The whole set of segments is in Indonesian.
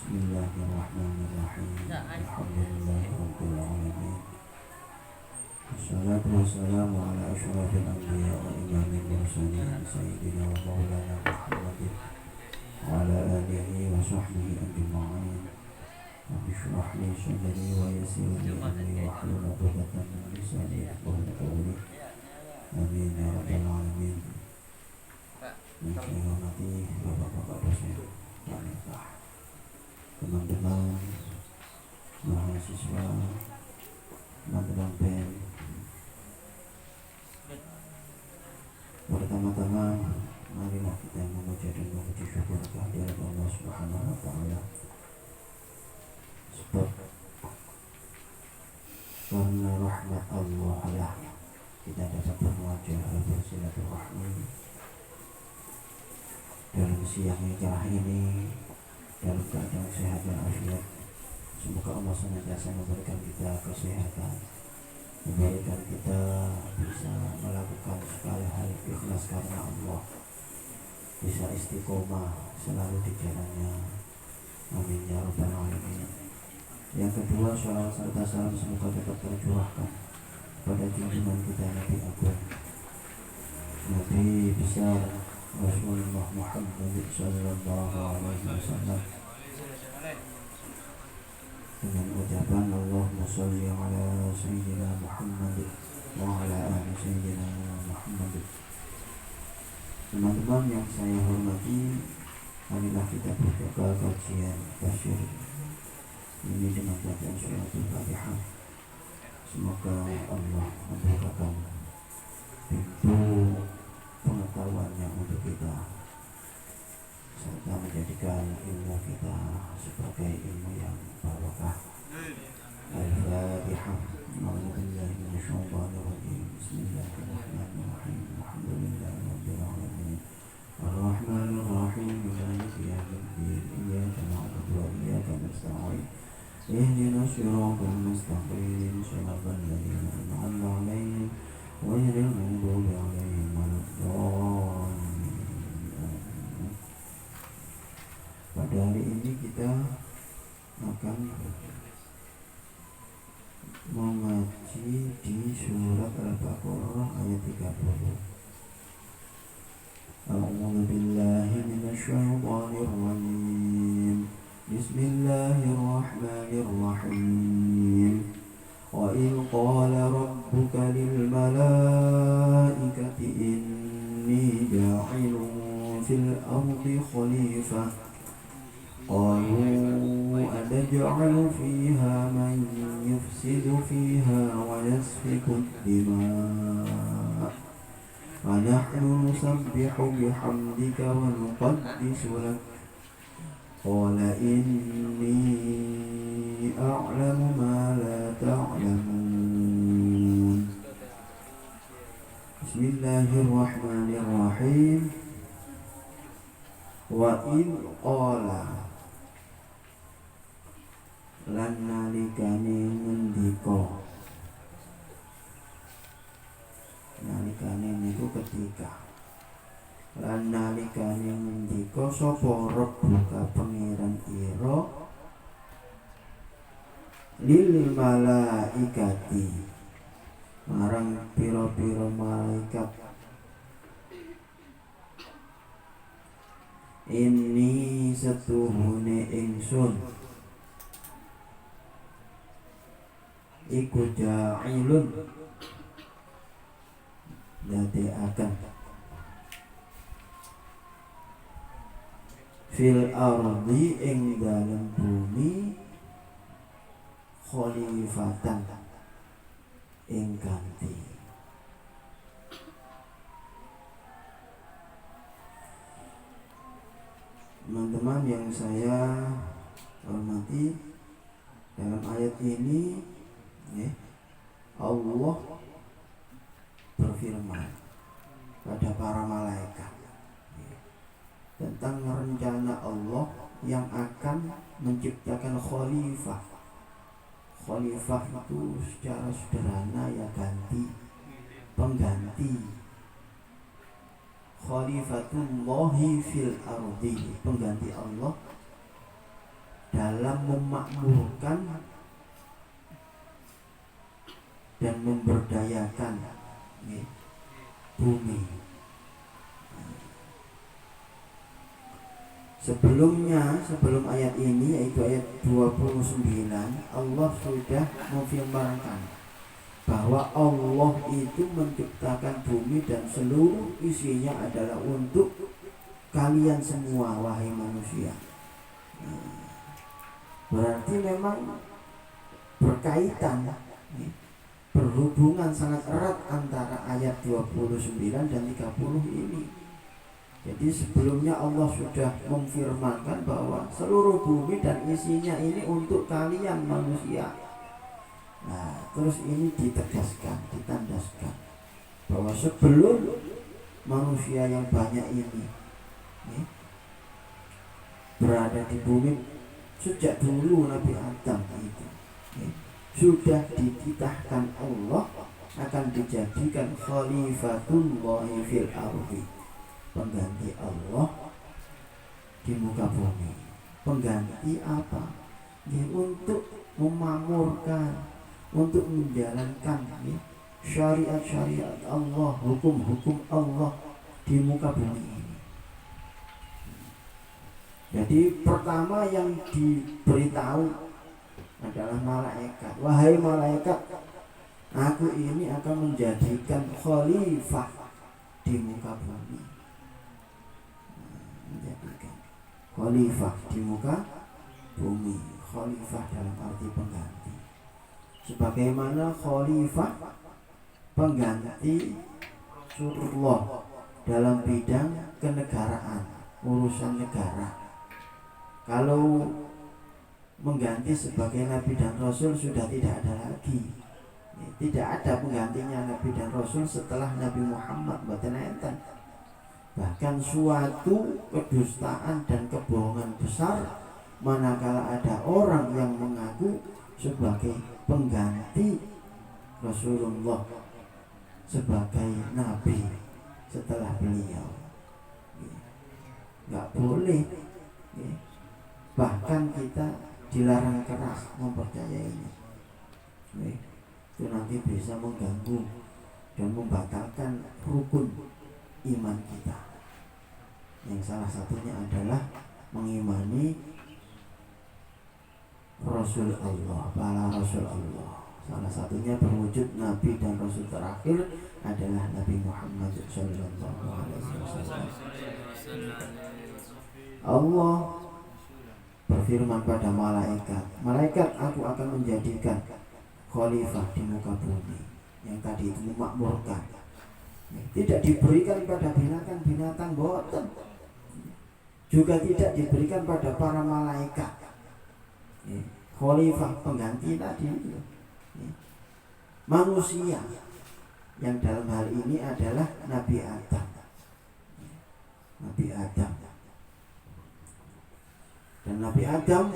Bismillahirrahmanirrahim. Alhamdulillahi rabbil alamin. Wassalatu wassalamu ala asyrafil anbiya wa imamil mursalin sayyidina wa maulana Muhammadin wa ala alihi wa sahbihi ajma'in. Rabbi shrah li sadri wa yassir li amri wahlul 'uqdatam min lisani yafqahu qawli. Amin ya rabbal alamin. Yang saya hormati Bapak-bapak dosen, wanita, teman-teman mahasiswa, teman-teman BEM. Pertama-tama marilah kita memuja dan memuji syukur kehadirat Allah Subhanahu wa taala. Sebab karena rahmat Allah lah kita dapat berwajah bersilaturahmi dalam siang yang cerah ini dalam keadaan sehat dan afiat. Semoga Allah senantiasa memberikan kita kesehatan, memberikan kita bisa melakukan segala hal ikhlas karena Allah, bisa istiqomah selalu di jalannya. Amin ya rabbal alamin. Yang kedua, sholawat serta salam semoga tetap tercurahkan pada junjungan kita Nabi Agung, Nabi besar Rasulullah Muhammad sallallahu alaihi wasallam, dengan ucapan Allahumma sholli ala sayyidina Muhammad wa ala ali sayyidina Muhammad. Teman-teman yang saya hormati, marilah kita buka kajian tafsir ini dengan bacaan suratul Fatihah. Semoga Allah membukakan pintu pengetahuannya untuk kita, serta menjadikan ilmu kita sebagai ilmu yang barokah. Al-Fatihah. A'udzubillahi minasyaitonir rajim. Bismillahirrahmanirrahim. Alhamdulillahirabbil alamin. Ar-Rahmanir Rahim. Maliki yaumiddin. Iyyaka na'budu wa iyyaka nasta'in. Ihdinas siratal mustaqim. Shiratal ladzina an'amta 'alaihim ghairil maghdubi 'alaihim waladdallin. Pada hari ini kita akan mengaji di surat Al-Baqarah ayat 30. A'udzu billahi minasyaitonir rajim. Bismillahirrahmanirrahim. Wa idh qala rabbuka lil malaikati inni ja'ilun fil ardi khalifah qalu ataj'alu fiha man yufsidu fiha wa yasfiku ad-dima' wa nahnu nusabbihu bihamdika wa nuqaddisu lak qala inni a'lamu ma la ta'lamun. Bismillahirrahmanirrahim. Wa idh qala, lan nalikane ngendika, nalikane niku ketika, lan nalikane ngendika sapa Rabbuka pangeran ira lil malaikati marang pira-pira malaikat, ini setuhune ingsun iku ja'ilun dadekaken fil ardi ing dalem bumi khalifatan ing ganti. Teman-teman yang saya hormati, dalam ayat ini Allah berfirman pada para malaikat tentang rencana Allah yang akan menciptakan khalifah. Khalifah itu secara sederhana ya ganti, pengganti. Khalifatullahi fil ardi, pengganti Allah dalam memakmurkan dan memberdayakan bumi. Sebelum ayat ini, yaitu ayat 29, Allah sudah memfirmankan bahwa Allah itu menciptakan bumi dan seluruh isinya adalah untuk kalian semua, wahai manusia. Berarti memang berkaitan, berhubungan sangat erat antara ayat 29 dan 30 ini. Jadi sebelumnya Allah sudah memfirmankan bahwa seluruh bumi dan isinya ini untuk kalian manusia. Nah, terus ini ditegaskan, ditandaskan bahwa sebelum manusia yang banyak ini berada di bumi, sejak dulu Nabi Adam itu sudah dititahkan Allah akan dijadikan khalifatullah fil ardi, pengganti Allah di muka bumi. Pengganti apa? Untuk memakmurkan, untuk menjalankan syariat-syariat Allah, hukum-hukum Allah di muka bumi ini. Jadi pertama yang diberitahu adalah malaikat. Wahai malaikat, aku ini akan menjadikan khalifah di muka bumi. Menjadikan khalifah di muka bumi. Khalifah dalam arti pengganti. Sebagaimana khalifah pengganti Rasulullah dalam bidang kenegaraan, urusan negara. Kalau mengganti sebagai Nabi dan Rasul sudah tidak ada lagi. Tidak ada penggantinya Nabi dan Rasul setelah Nabi Muhammad. Bahkan suatu kedustaan dan kebohongan besar manakala ada orang yang mengaku sebagai pengganti Rasulullah sebagai Nabi setelah beliau. Nggak boleh. Bahkan kita dilarang keras mempercayainya. Itu nanti bisa mengganggu dan membatalkan rukun iman kita. Yang salah satunya adalah mengimani Rasul Allah, para Rasul Allah. Salah satunya berwujud Nabi dan Rasul terakhir adalah Nabi Muhammad Sallallahu Alaihi Wasallam. Allah berfirman pada malaikat, malaikat, aku akan menjadikan khalifah di muka bumi. Yang tadi itu memakmurkan, tidak diberikan pada binatang-binatang, boten. Juga tidak diberikan pada para malaikat. Khalifah pengganti tadi itu manusia, yang dalam hal ini adalah Nabi Adam. Nabi Adam. Dan Nabi Adam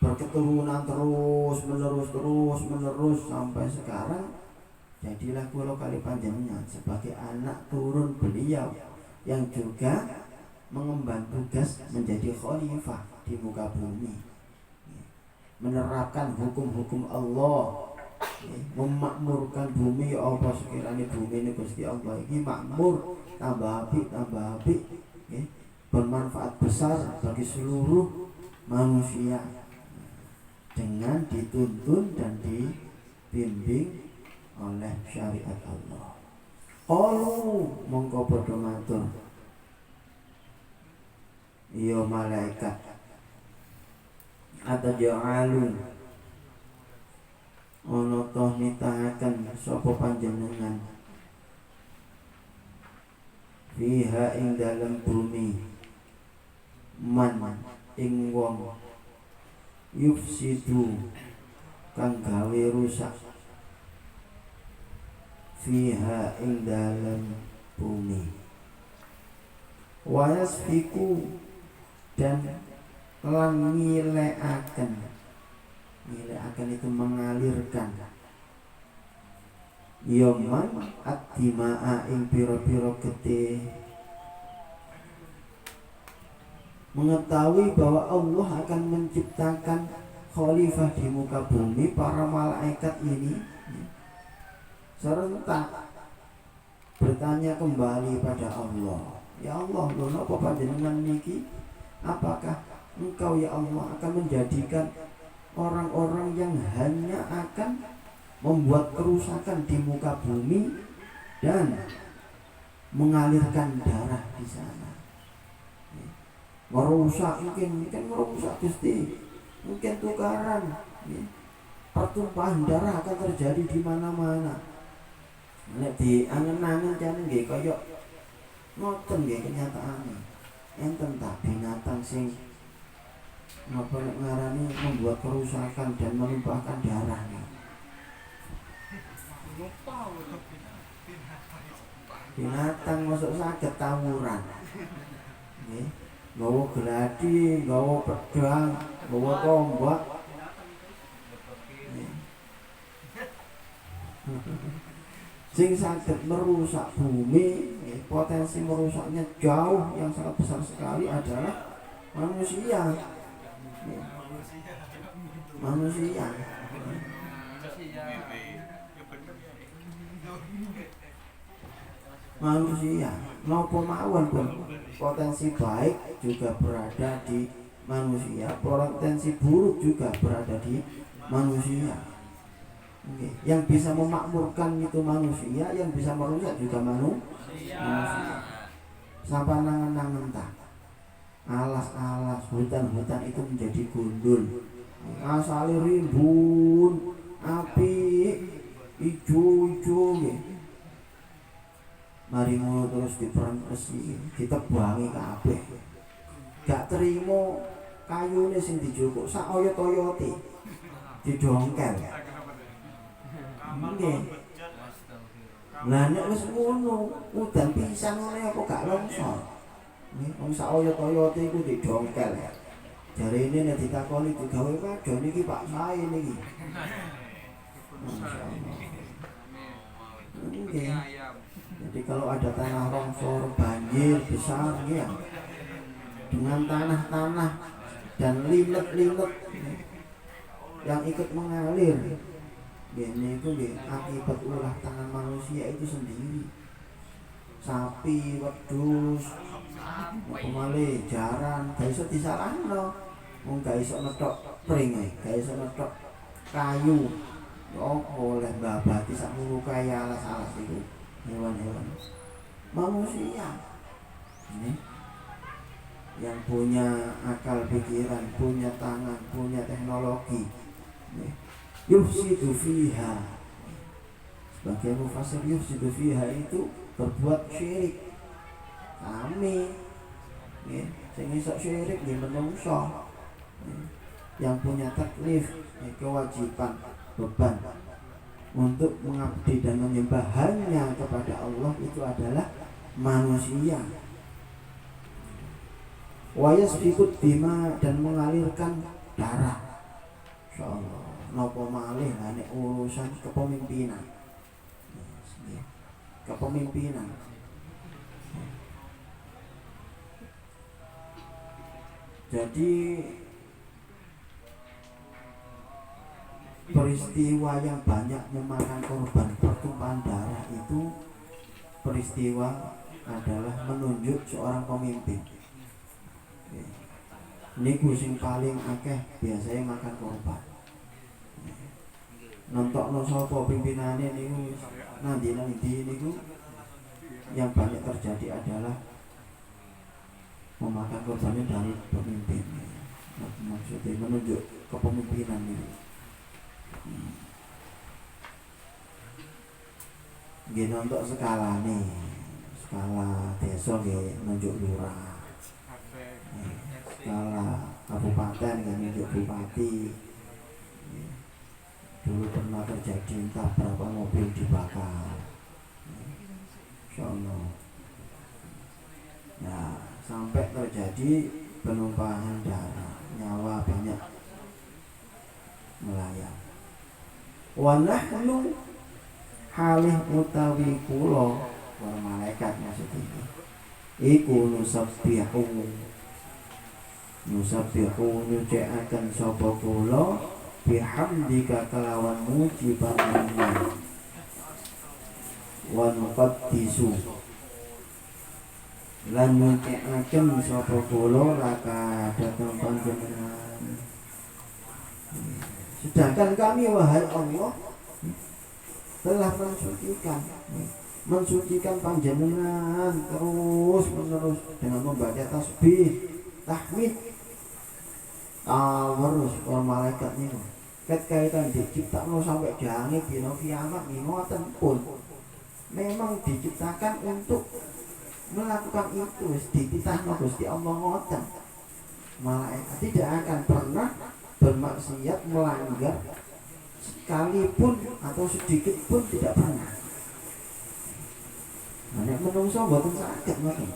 berketurunan terus menerus sampai sekarang jadilah kula kali panjenengan sebagai anak turun beliau yang juga mengemban tugas menjadi khalifah di muka bumi, menerapkan hukum-hukum Allah, memakmurkan bumi. Allah sekiranya bumi ini Gusti Allah ini makmur, tambah apik, bermanfaat besar bagi seluruh manusia dengan dituntun dan dibimbing oleh syariat Allah. Qalu mongko padha matur, ya malaikat, ataj'alun ana toh nitahaken sapa panjenengan fiha ing dalem bumi man ing wong yufsidu kang gawe rusak fiha ing dalem bumi wayasfiku dan lan ngilekaken itu mengalirkan yoman ad-dima'a ing pira-pira getih mengetahui bahwa Allah akan menciptakan khalifah di muka bumi, para malaikat ini serentak bertanya kembali pada Allah, ya Allah, lho napa panjenengan niki? Apakah Engkau ya Allah akan menjadikan orang-orang yang hanya akan membuat kerusakan di muka bumi dan mengalirkan darah di sana, merusak, mungkin merusak Gusti, mungkin tukaran, pertumpahan darah akan terjadi di mana-mana. Nek di angen-angen jane nggih kaya ngoten nggih kenyataane. Enten tak binatang sing napa nek ngarani membuat kerusakan dan menumpahkan darah. Binatang masuk saged tawuran. Nggih. Nggawa gladi, nggawa pedang, nggawa tombak. Sing saged merusak bumi, potensi merusaknya jauh yang sangat besar sekali adalah manusia. Manusia. Manusia, nopo mawon pun potensi baik juga berada di manusia, potensi buruk juga berada di manusia. Yang bisa memakmurkan itu manusia, yang bisa merusak juga manusia. Sampai nangan-nangan tak alas-alas, hutan-hutan itu menjadi gundul, asali rimbun, api ijo-ijo mari mau terus diperangkesi, ditebangi kabeh. Gak terima kayune sing dijukuk sak oyot-oyote didongkel. Nggih. Lah nek wis ngono, udan pisan ngene apa gak longsor. Nggih, wong sak oyot-oyote iku didongkel. Jarine nek ditakoni digawe padha niki Pak sae niki. Masyaallah. Nggih. Jadi kalau ada tanah longsor, banjir besar ya, dengan tanah-tanah dan lilet-lilet yang ikut mengalir, ini itu akibat ulah tangan manusia itu sendiri. Sapi, wedhus, pemale, jaran, gak iso disalahno. Wong gak iso netok pring, gak iso netok kayu. Oh, oleh babati sak mulu kaya alas-alas itu. Hewan-hewan manusia ini yang punya akal pikiran, punya tangan, punya teknologi, yufsidu fiha. Sebagai mufasir, yufsidu fiha itu berbuat syirik. Kami sing iso syirik nggih menungso yang punya taklif, kewajiban, beban untuk mengabdi dan menyembah hanya kepada Allah itu adalah manusia. Wa yasfikut dima, dan mengalirkan darah. Insyaallah napa malih nek urusan kepemimpinan. Kepemimpinan. Jadi peristiwa yang banyak memakan korban pertumpahan darah itu peristiwa adalah menunjuk seorang pemimpin. Niku sing paling akeh biasanya makan korban. Nontokno sapa pimpinane niku nanti niku yang banyak terjadi adalah memakan korbannya dari pemimpin. Maksudnya menunjuk kepemimpinan ini. Nggih nontok skala desa nggih nunjuk lurah, skala kabupaten nggih nunjuk bupati. Dulu pernah terjadi entah berapa mobil dibakar, insyaallah. Nah, sampai terjadi penumpahan darah, nyawa banyak melayang. Wa nahnu halih utawi kula, para malaikat maksud iki, iku nusabbihu Nusabbihu nyucikaken sapa kula bihamdika kelawan muji panjenengan wa nuqaddisu lan nyucikaken sapa kula laka dhateng panjenengan. Sedangkan kami wahai Allah telah mensucikan panjenengan terus menerus dengan membaca tasbih, tahmid, terus para malaikat niku ket kaitan diciptakno sampai jange dina kiamat niku ngoten pun memang diciptakan untuk melakukan itu, wis dititahno Gusti Allah ngoten. Malaikat tidak akan pernah bermaksiat, melanggar sekalipun atau sedikit pun tidak pernah. Nek menungso mboten saged ngoten.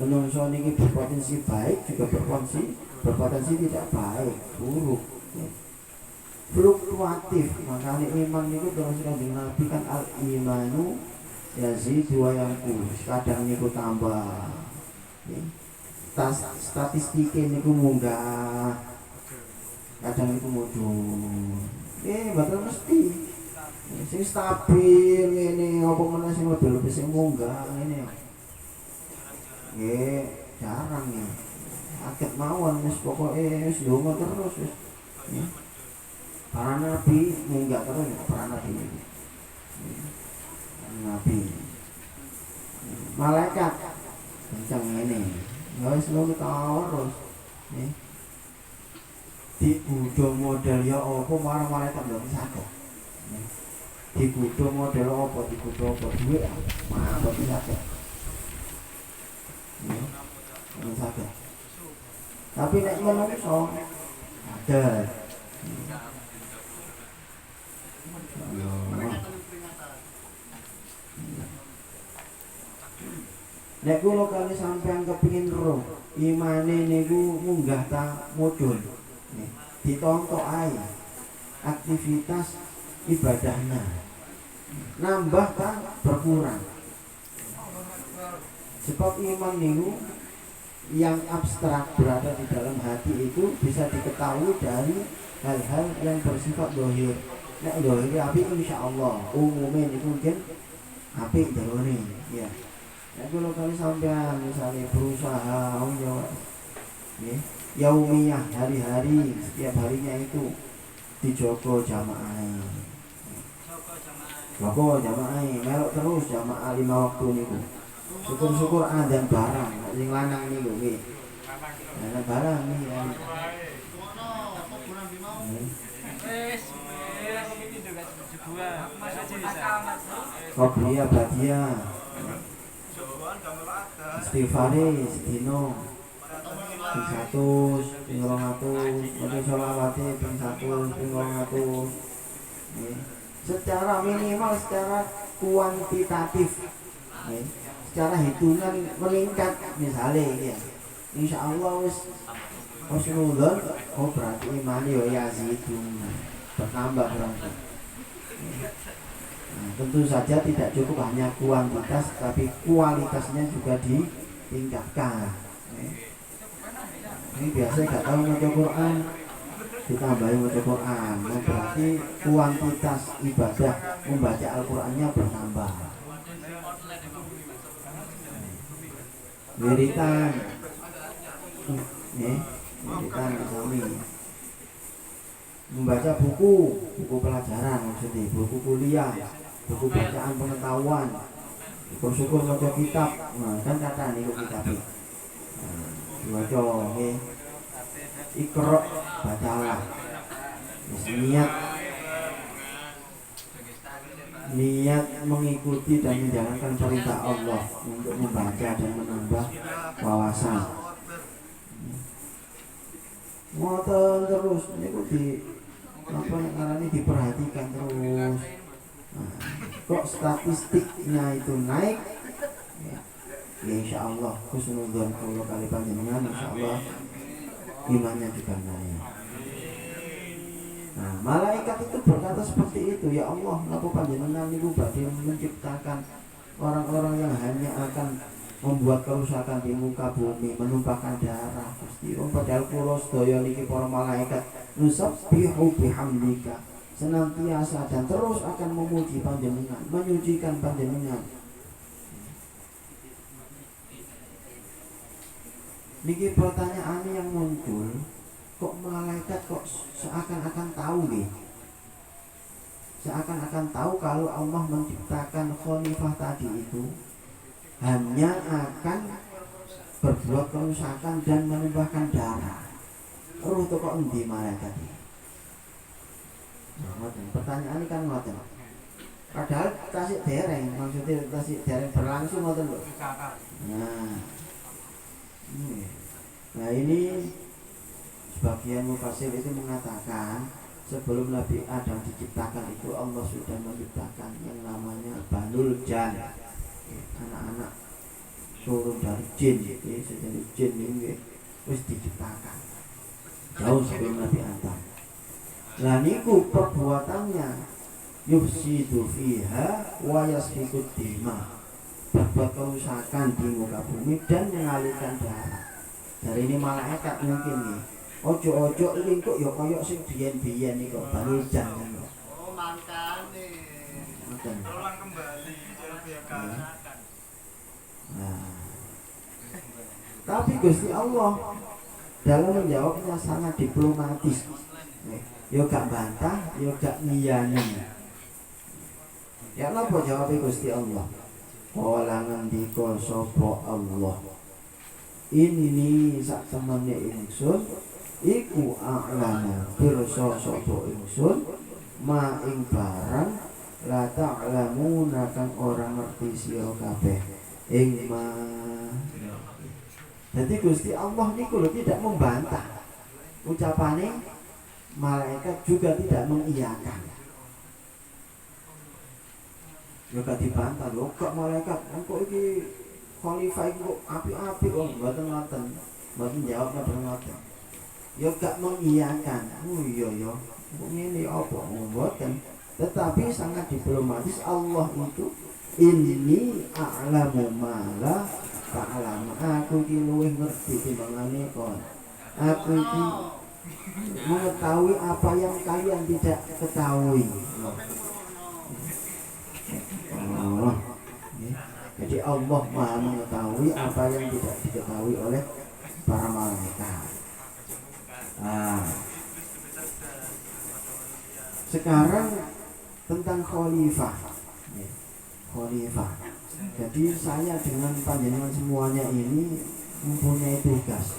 Menungso niki berpotensi baik juga berpotensi tidak baik, buruk, fluktuatif. Makanya iman niku terus Kanjeng Nabi kan al imanu yazidu wa yanqus, kadang niku tambah. Statistiknya niku munggah, kadang niku mudhun. Mboten mesti. Sing stabil ngene apa meneh sing lebih sing munggah ngene. Jarang ya. Akeh mawon wis pokoke wis ndonga terus wis. Para nabi munggah terus para nabi. Nabi. Malaikat kencang ngene. Ya wis ngono terus. Dikudu model ya apa marang malaikat lho saged. Dikudu model apa duit apa saged. Saged. Tapi nek menungso ada. Nek kula kali sampean kepengin roh imane niku munggah ta mudhun. Ditontok ae aktivitas ibadahnya. Nambah ta berkurang. Sebab iman niku yang abstrak berada di dalam hati itu bisa diketahui dari hal-hal yang bersifat dohir. Nek dohir api insyaallah umumnya niku mungkin api dalane ya. Nek kula kali sampean misalnya berusaha yaumiyah hari-hari setiap harinya itu dijogo jamaah. Jogo jamaah, melok terus jamaah 5 waktu niku. Syukur-syukur adzan barang, sing lanang niku nggih. Adzan barang niki. Qobliya badia. Istighfare sedina ping 100, ping 200, maca sholawate ping 100, ping 200. Secara minimal, secara kuantitatif. Secara hitungan meningkat misalnya ya. Insyaallah wis husnudzon, oh berarti iman yo yazidun, bertambah berarti. Tentu saja tidak cukup hanya kuantitas, tapi kualitasnya juga ditingkatkan. Ini biasa gak tahu maca Quran, ditambahi maca Quran, berarti kuantitas ibadah membaca Al-Qur'annya bertambah. Wiritan, wiritan kami membaca buku pelajaran, maksudnya buku kuliah, buku bacaan pengetahuan, syukur maca kitab, kan kata niku kitab. Maca Iqra bacalah. Niat mengikuti dan menjalankan perintah Allah untuk membaca dan menambah wawasan. Ngoten terus niku diperhatikan terus. Kok statistiknya itu naik? Ya insyaallah husnudzon kula kali panjenengan, insyaallah imannya juga naik. Nah, malaikat itu berkata seperti itu, ya Allah, napa panjenengan niku badhe menciptakan orang-orang yang hanya akan membuat kerusakan di muka bumi, menumpahkan darah Gusti. Padahal kula sedaya niki para malaikat nusabbihu bihamdika, senantiasa dan terus akan memuji panjenengan, menyucikan panjenengan. Niki pertanyaan yang muncul, kok malaikat kok seakan-akan tahu nih? Seakan-akan tahu kalau Allah menciptakan khalifah tadi itu hanya akan berbuat kerusakan dan menumpahkan darah. Roh itu kok endi malaikat iki? Pertanyaan ini kan ngoten. Padahal tasik dereng, maksudnya tasik dereng berlangsung ngoten lho. Nah ini sebagian mufasir itu mengatakan sebelum Nabi Adam diciptakan itu Allah sudah menciptakan yang namanya Banul Jan, anak-anak turun dari jin, jadi jin ini wis diciptakan jauh sebelum Nabi Adam. Nah niku perbuatannya yufsidu fiha wa yasfiku dima, berbuat kerusakan di muka bumi dan mengalirkan darah. Dari ini malaikat mungkin nih, ojo ini kok ya koyok sing biyen-biyen nih kok Banul Jan kan. Oh makane terulang kembali nah, tapi Gusti Allah dalam menjawabnya sangat diplomatis. Yo gak bantah, yo gak ngiyani. Ya napa jawabe Gusti Allah? Kala ngendika sapa Allah, ini sak temene ingsun iku a'lama pirsa sapa ingsun ma ing barang la ta'lamuna kang ora ngerti sira kabeh ing ma. Jadi Gusti Allah niku lho tidak membantah ucapane malaikat, juga tidak mengiyakan. Ya gak dibantah lho, kok malaikat engko iki khalifah iku api-api kok mboten ngoten. Mboten jawab ngoten. Ya gak mengiyakan. Oh iya ya. Kok ngene apa mboten. Tetapi sangat diplomatis Allah itu ini a'lamu ma la ta'lamu. Aku iki luwih ngerti timbangane kon. Aku iki mengetahui apa yang kalian tidak ketahui. Allah. Jadi Allah Maha mengetahui apa yang tidak diketahui oleh para malaikat. Sekarang tentang khalifah. Khalifah. Jadi saya dengan panjenengan semuanya ini mempunyai tugas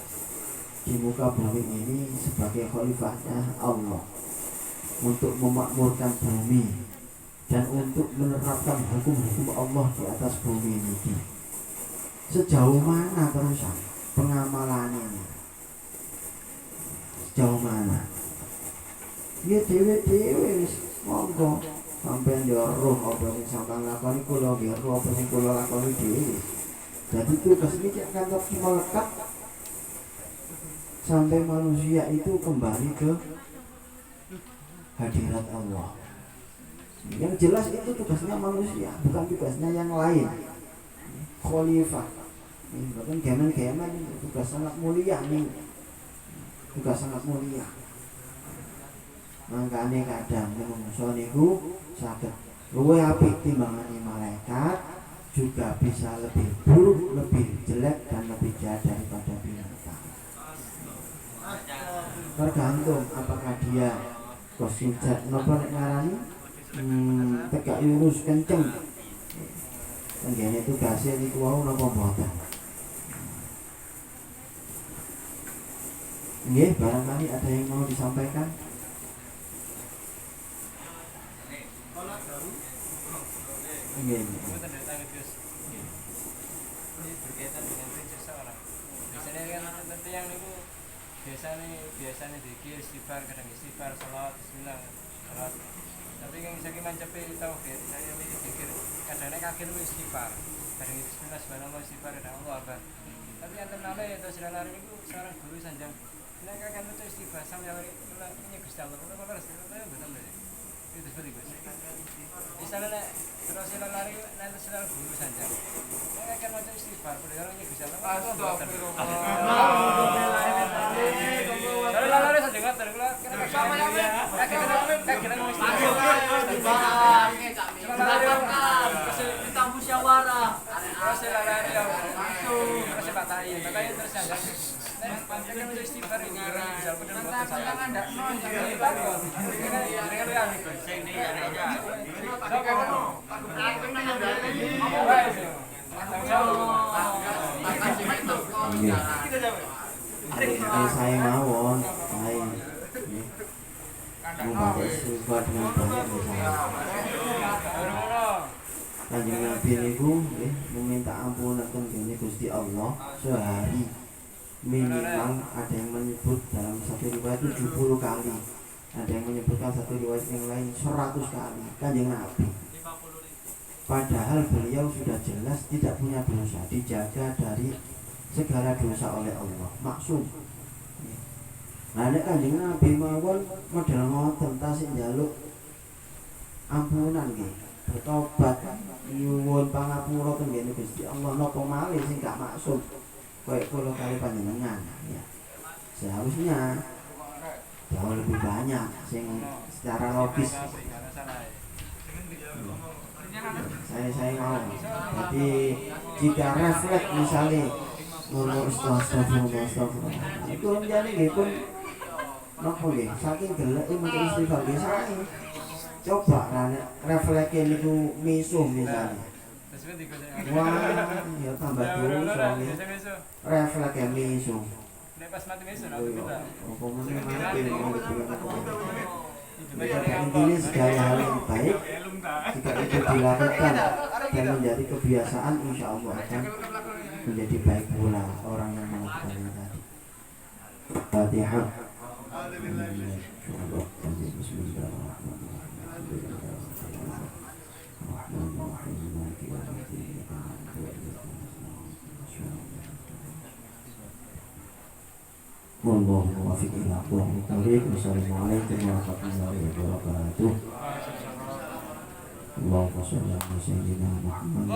di muka bumi ini sebagai khalifahnya Allah, untuk memakmurkan bumi dan untuk menerapkan hukum-hukum Allah di atas bumi ini. Sejauh mana terusan pengamalannya? Sejauh mana? Ya dewe-dewe monggo sampeyan yo roh apa sing sampeyan lakoni, kula yo roh apa sing kula lakoni dhewe. Jadi tugas ini akan terus melekat sampai manusia itu kembali ke hadirat Allah. Yang jelas itu tugasnya manusia, bukan tugasnya yang lain. Khalifah ini bukan gemen-gemen, tugas sangat mulia nih. Tugas sangat mulia. Makanya kadang menungso niku saged luwih apik timbangane malaikat, juga bisa lebih buruk, lebih jelek dan lebih jahat daripada binatang. Tergantung apakah dia kosijat napa nek ngarani tegak lurus kenceng. Tenggene tugasé niku wau napa mboten. Nggih, barangkali ada yang mau disampaikan. Nggih. Berkaitan dengan seseorang. Biasanya kan nanti yang niku biasanya dikir istighfar, kadang istighfar, salat, bismillah, salat. Tapi yang saking mancepe tauhid, saya dikir kadang-kadang kaget lu istighfar. Kadang bismillah, subhanallah, istighfar, kadang Allah akbar. Tapi yang tenang ya itu sudah lari itu seorang guru sanjang. Nek kan itu istighfar sampai hari ini Gusti Allah. Apa harus itu betul deh. itu seperti itu. Misalnya nek terus sila lari nanti sila guru saja. Nek kan macam istighfar, padahal orangnya bisa Kalau lari saja nggak terkeluar. Sama ya, kita mau istighfar. Kita musyawarah. Terus sila lari terus batayin terus saja. Nek panjang kan istighfar ini bisa benar benar saya. Saya mawon, saya membaca istighfar dengan banyak misalnya. Kanjeng Nabi niku meminta ampunan tentang Gusti Allah sehari minimal ada yang menyebut dalam satu riwayat 70 kali, ada yang menyebutkan satu riwayat yang lain 100 kali Kanjeng Nabi. Padahal beliau sudah jelas tidak punya dosa, dijaga dari segala dosa oleh Allah, maksum. Nah, nek Kanjeng Nabi mawon model ngoten tasih njaluk ampunan nggih, bertobat nyuwun pangapura teng Gusti Allah napa malih sing gak maksum koyo kula kali panjenengan ya. Seharusnya jauh lebih banyak sing secara logis. Saya mau. Jadi jika refleks misalnya ngomong astagfirullah itu menjadi nggih pun napa nggih saking geleke maca istighfar nggih sae. Coba kan refleks niku misuh misalnya. Wah, ya tambah dosa nggih. Refleks misuh. Nek pas mati besok aku kita. Apa meneh mati intinya segala hal yang baik jika itu dilakukan dan menjadi kebiasaan, insya Allah akan menjadi baik pula orang yang melakukannya tadi. Fatihah. Wallahu muwaffiq ila aqwamit thoriq. Wassalamualaikum warahmatullahi wabarakatuh. Allahumma shalli ala sayyidina Muhammad.